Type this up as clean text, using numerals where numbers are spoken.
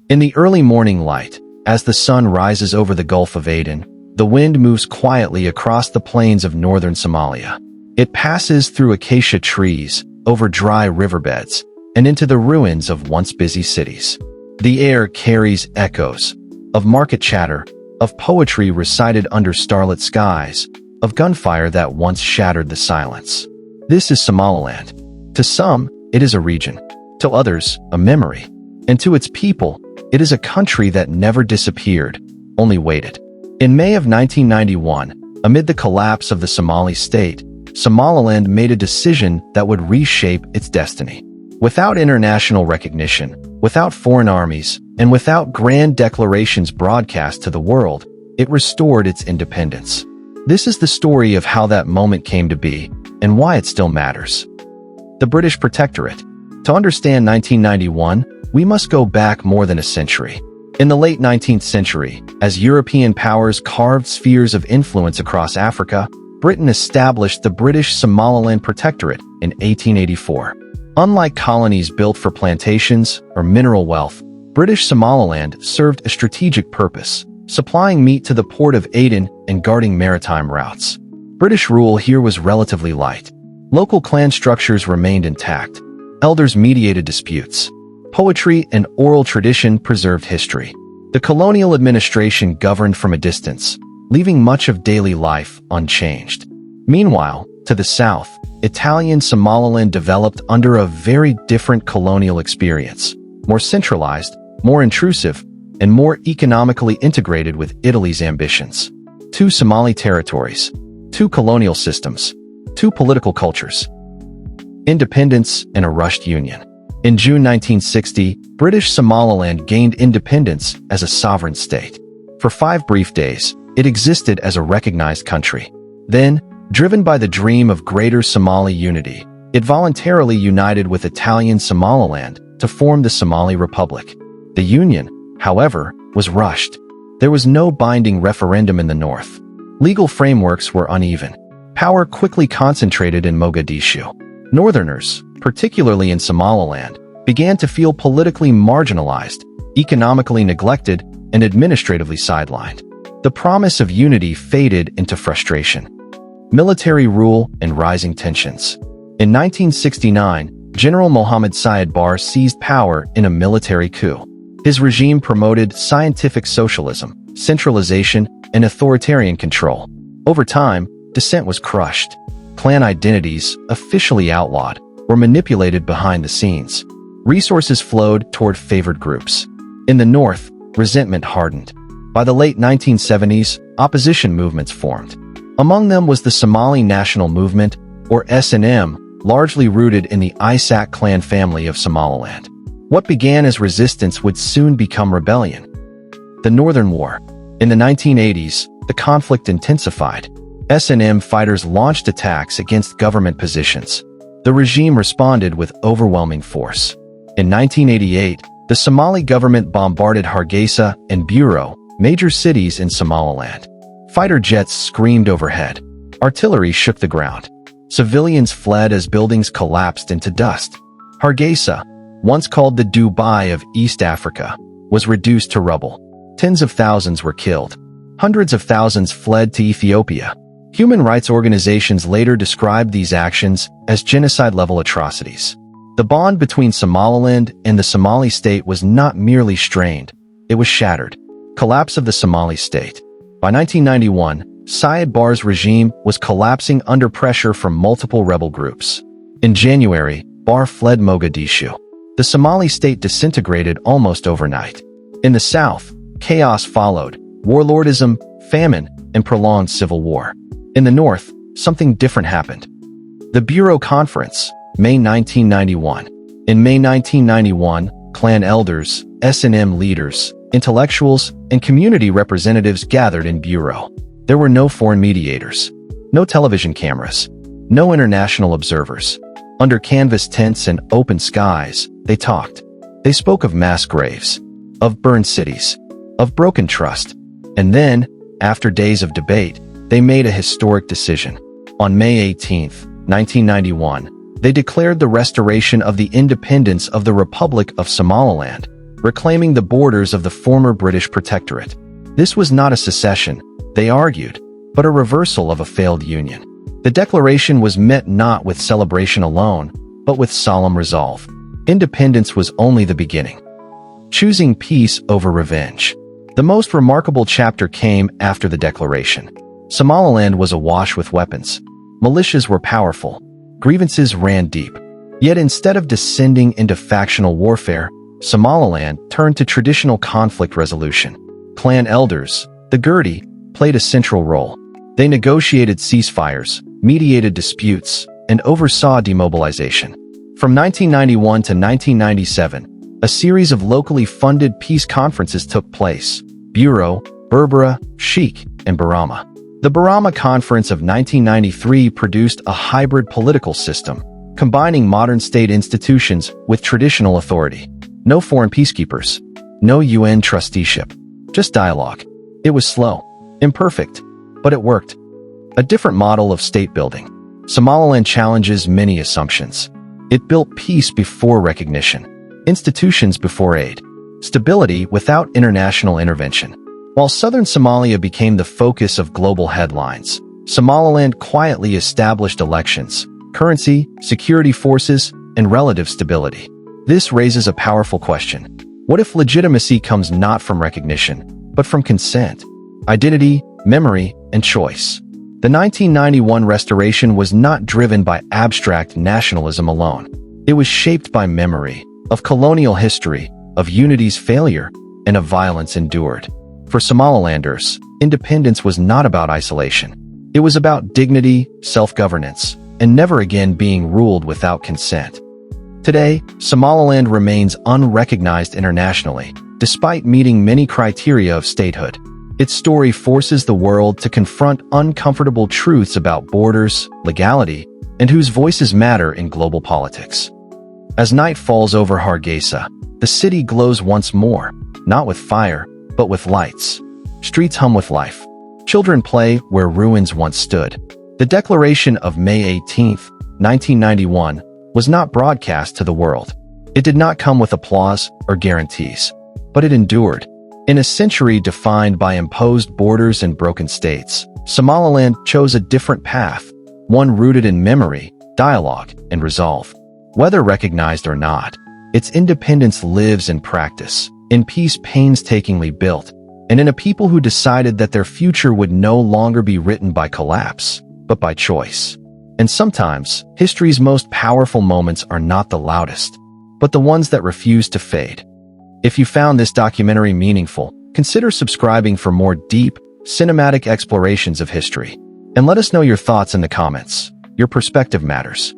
In the early morning light, as the sun rises over the Gulf of Aden, the wind moves quietly across the plains of northern Somalia. It passes through acacia trees, over dry riverbeds, and into the ruins of once busy cities. The air carries echoes of market chatter, of poetry recited under starlit skies, of gunfire that once shattered the silence. This is Somaliland. To some, it is a region. To others, a memory. And to its people, it is a country that never disappeared, only waited. In May of 1991, amid the collapse of the Somali state, Somaliland made a decision that would reshape its destiny. Without international recognition, without foreign armies, and without grand declarations broadcast to the world, it restored its independence. This is the story of how that moment came to be, and why it still matters. The British Protectorate. To understand 1991, we must go back more than a century. In the late 19th century, as European powers carved spheres of influence across Africa, Britain established the British Somaliland Protectorate in 1884. Unlike colonies built for plantations or mineral wealth, British Somaliland served a strategic purpose, supplying meat to the port of Aden and guarding maritime routes. British rule here was relatively light. Local clan structures remained intact. Elders mediated disputes. Poetry and oral tradition preserved history. The colonial administration governed from a distance, leaving much of daily life unchanged. Meanwhile, to the south, Italian Somaliland developed under a very different colonial experience, more centralized, more intrusive, and more economically integrated with Italy's ambitions. Two Somali territories, two colonial systems, two political cultures. Independence and a rushed union. In June 1960, British Somaliland gained independence as a sovereign state. For 5 brief days, it existed as a recognized country. Then, driven by the dream of greater Somali unity, it voluntarily united with Italian Somaliland to form the Somali Republic. The union, however, was rushed. There was no binding referendum in the north. Legal frameworks were uneven. Power quickly concentrated in Mogadishu. Northerners, particularly in Somaliland, began to feel politically marginalized, economically neglected, and administratively sidelined. The promise of unity faded into frustration. Military rule and rising tensions. In 1969, General Mohammed Siad Barre seized power in a military coup. His regime promoted scientific socialism, centralization, and authoritarian control. Over time, dissent was crushed. Clan identities, officially outlawed, were manipulated behind the scenes. Resources flowed toward favored groups. In the north, resentment hardened. By the late 1970s, opposition movements formed. Among them was the Somali National Movement, or SNM, largely rooted in the Isaaq clan family of Somaliland. What began as resistance would soon become rebellion. The Northern War. In the 1980s, the conflict intensified. SNM fighters launched attacks against government positions. The regime responded with overwhelming force. In 1988, the Somali government bombarded Hargeisa and Burao, major cities in Somaliland. Fighter jets screamed overhead. Artillery shook the ground. Civilians fled as buildings collapsed into dust. Hargeisa, once called the Dubai of East Africa, was reduced to rubble. Tens of thousands were killed. Hundreds of thousands fled to Ethiopia. Human rights organizations later described these actions as genocide-level atrocities. The bond between Somaliland and the Somali state was not merely strained, it was shattered. Collapse of the Somali state. By 1991, Siad Barre's regime was collapsing under pressure from multiple rebel groups. In January, Barre fled Mogadishu. The Somali state disintegrated almost overnight. In the south, chaos followed: warlordism, famine, and prolonged civil war. In the north, something different happened. The Burao Conference, May 1991. In May 1991, clan elders, SNM leaders, intellectuals, and community representatives gathered in Burao. There were no foreign mediators, no television cameras, no international observers. Under canvas tents and open skies, they talked. They spoke of mass graves, of burned cities, of broken trust. And then, after days of debate, they made a historic decision. On May 18, 1991, they declared the restoration of the independence of the Republic of Somaliland, reclaiming the borders of the former British protectorate. This was not a secession, they argued, but a reversal of a failed union. The declaration was met not with celebration alone, but with solemn resolve. Independence was only the beginning. Choosing peace over revenge. The most remarkable chapter came after the declaration. Somaliland was awash with weapons. Militias were powerful. Grievances ran deep. Yet instead of descending into factional warfare, Somaliland turned to traditional conflict resolution. Clan elders, the Gurdi, played a central role. They negotiated ceasefires, mediated disputes, and oversaw demobilization. From 1991 to 1997, a series of locally funded peace conferences took place: Burao, Berbera, Sheikh, and Barama. The Burao Conference of 1993 produced a hybrid political system, combining modern state institutions with traditional authority. No foreign peacekeepers, no UN trusteeship, just dialogue. It was slow, imperfect, but it worked. A different model of state building. Somaliland challenges many assumptions. It built peace before recognition, institutions before aid, stability without international intervention. While southern Somalia became the focus of global headlines, Somaliland quietly established elections, currency, security forces, and relative stability. This raises a powerful question. What if legitimacy comes not from recognition, but from consent, identity, memory, and choice? The 1991 restoration was not driven by abstract nationalism alone. It was shaped by memory, of colonial history, of unity's failure, and of violence endured. For Somalilanders, independence was not about isolation. It was about dignity, self-governance, and never again being ruled without consent. Today, Somaliland remains unrecognized internationally, despite meeting many criteria of statehood. Its story forces the world to confront uncomfortable truths about borders, legality, and whose voices matter in global politics. As night falls over Hargeisa, the city glows once more, not with fire, but with lights. Streets hum with life. Children play where ruins once stood. The Declaration of May 18, 1991, was not broadcast to the world. It did not come with applause or guarantees, but it endured. In a century defined by imposed borders and broken states, Somaliland chose a different path, one rooted in memory, dialogue, and resolve. Whether recognized or not, its independence lives in practice, in peace painstakingly built, and in a people who decided that their future would no longer be written by collapse, but by choice. And sometimes, history's most powerful moments are not the loudest, but the ones that refuse to fade. If you found this documentary meaningful, consider subscribing for more deep, cinematic explorations of history. And let us know your thoughts in the comments. Your perspective matters.